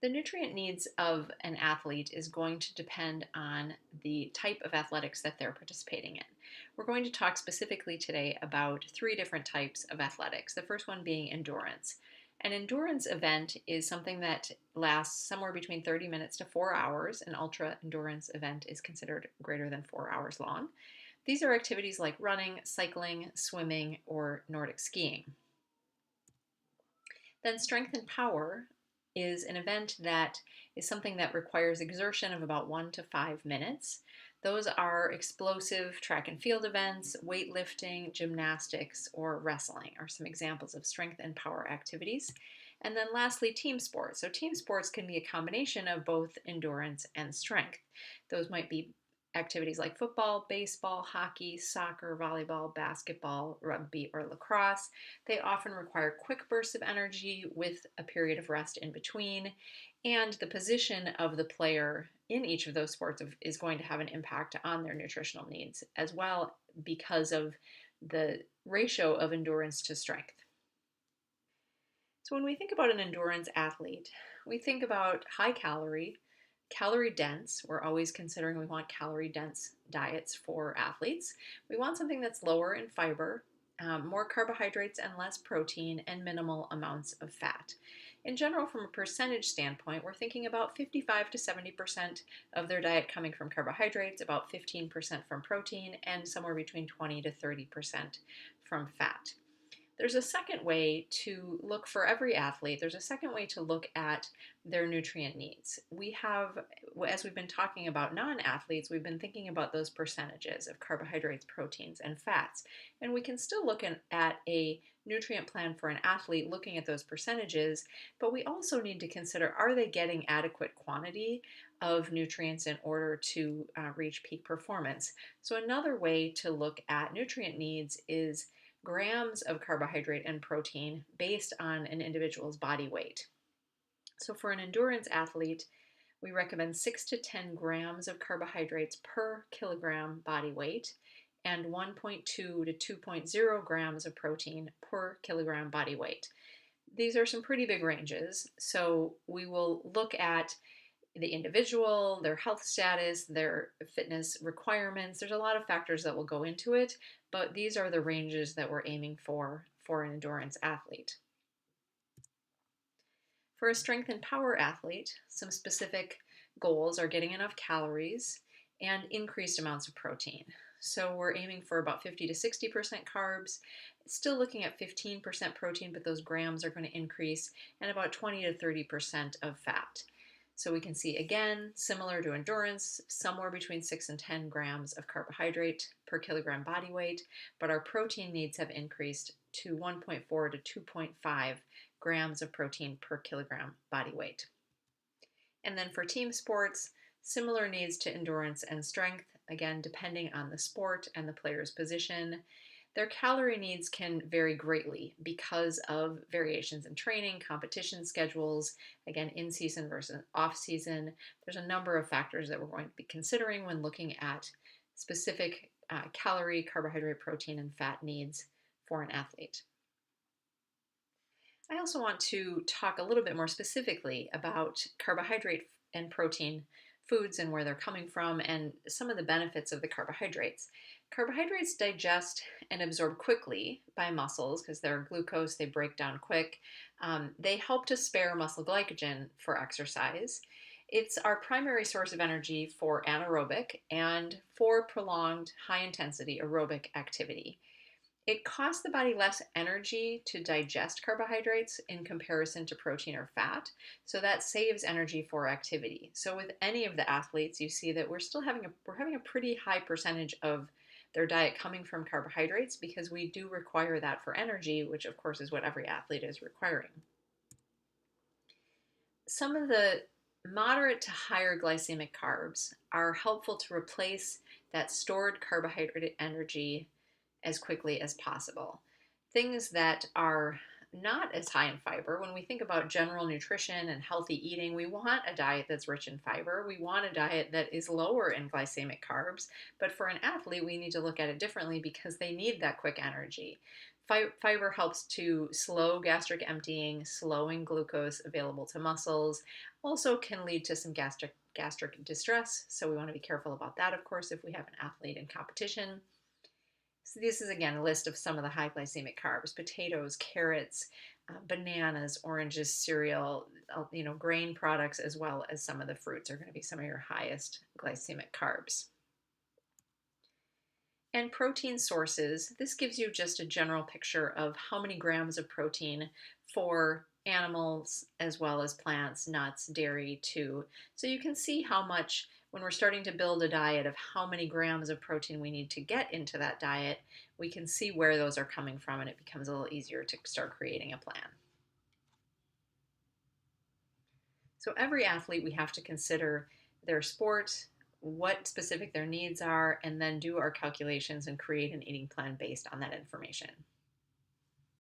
The nutrient needs of an athlete is going to depend on the type of athletics that they're participating in. We're going to talk specifically today about three different types of athletics. The first one being endurance. An endurance event is something that lasts somewhere between 30 minutes to 4 hours. An ultra endurance event is considered greater than 4 hours long. These are activities like running, cycling, swimming, or Nordic skiing. Then strength and power is an event that is something that requires exertion of about 1 to 5 minutes. Those are explosive track and field events, weightlifting, gymnastics, or wrestling are some examples of strength and power activities. And then lastly, team sports. So team sports can be a combination of both endurance and strength. Those might be activities like football, baseball, hockey, soccer, volleyball, basketball, rugby, or lacrosse. They often require quick bursts of energy with a period of rest in between. And the position of the player in each of those sports is going to have an impact on their nutritional needs as well because of the ratio of endurance to strength. So when we think about an endurance athlete, we think about high calorie, calorie dense. We're always considering we want calorie dense diets for athletes. We want something that's lower in fiber, more carbohydrates and less protein, and minimal amounts of fat. In general, from a percentage standpoint, we're thinking about 55 to 70% of their diet coming from carbohydrates, about 15% from protein, and somewhere between 20 to 30% from fat. There's a second way to look for every athlete. There's a second way to look at their nutrient needs. We have, as we've been talking about non-athletes, we've been thinking about those percentages of carbohydrates, proteins, and fats. And we can still look at a nutrient plan for an athlete looking at those percentages, but we also need to consider, are they getting adequate quantity of nutrients in order to reach peak performance? So another way to look at nutrient needs is grams of carbohydrate and protein based on an individual's body weight. So for an endurance athlete, we recommend 6 to 10 grams of carbohydrates per kilogram body weight and 1.2 to 2.0 grams of protein per kilogram body weight. These are some pretty big ranges, so we will look at the individual, their health status, their fitness requirements. There's a lot of factors that will go into it, but these are the ranges that we're aiming for an endurance athlete. For a strength and power athlete, some specific goals are getting enough calories and increased amounts of protein. So we're aiming for about 50 to 60% carbs, still looking at 15% protein, but those grams are going to increase, and about 20 to 30% of fat. So we can see, again, similar to endurance, somewhere between 6 and 10 grams of carbohydrate per kilogram body weight, but our protein needs have increased to 1.4 to 2.5 grams of protein per kilogram body weight. And then for team sports, similar needs to endurance and strength, again, depending on the sport and the player's position. Their calorie needs can vary greatly because of variations in training, competition schedules, again, in-season versus off-season. There's a number of factors that we're going to be considering when looking at specific calorie, carbohydrate, protein, and fat needs for an athlete. I also want to talk a little bit more specifically about carbohydrate and protein foods and where they're coming from and some of the benefits of the carbohydrates. Carbohydrates digest and absorb quickly by muscles because they're glucose, they break down quick. They help to spare muscle glycogen for exercise. It's our primary source of energy for anaerobic and for prolonged high intensity aerobic activity. It costs the body less energy to digest carbohydrates in comparison to protein or fat, so that saves energy for activity. So with any of the athletes, you see that we're having a pretty high percentage of their diet coming from carbohydrates because we do require that for energy, which of course is what every athlete is requiring. Some of the moderate to higher glycemic carbs are helpful to replace that stored carbohydrate energy as quickly as possible. Things that are not as high in fiber, when we think about general nutrition and healthy eating, we want a diet that's rich in fiber. We want a diet that is lower in glycemic carbs. But for an athlete, we need to look at it differently because they need that quick energy. Fiber helps to slow gastric emptying, slowing glucose available to muscles. Also can lead to some gastric distress, so we want to be careful about that, of course, if we have an athlete in competition. So this is again a list of some of the high glycemic carbs: potatoes, carrots, bananas, oranges, cereal, grain products, as well as some of the fruits are going to be some of your highest glycemic carbs. And protein sources, this gives you just a general picture of how many grams of protein for animals as well as plants, nuts, dairy too. So you can see how much, when we're starting to build a diet of how many grams of protein we need to get into that diet, we can see where those are coming from, and it becomes a little easier to start creating a plan. So every athlete, we have to consider their sport, what specific their needs are, and then do our calculations and create an eating plan based on that information.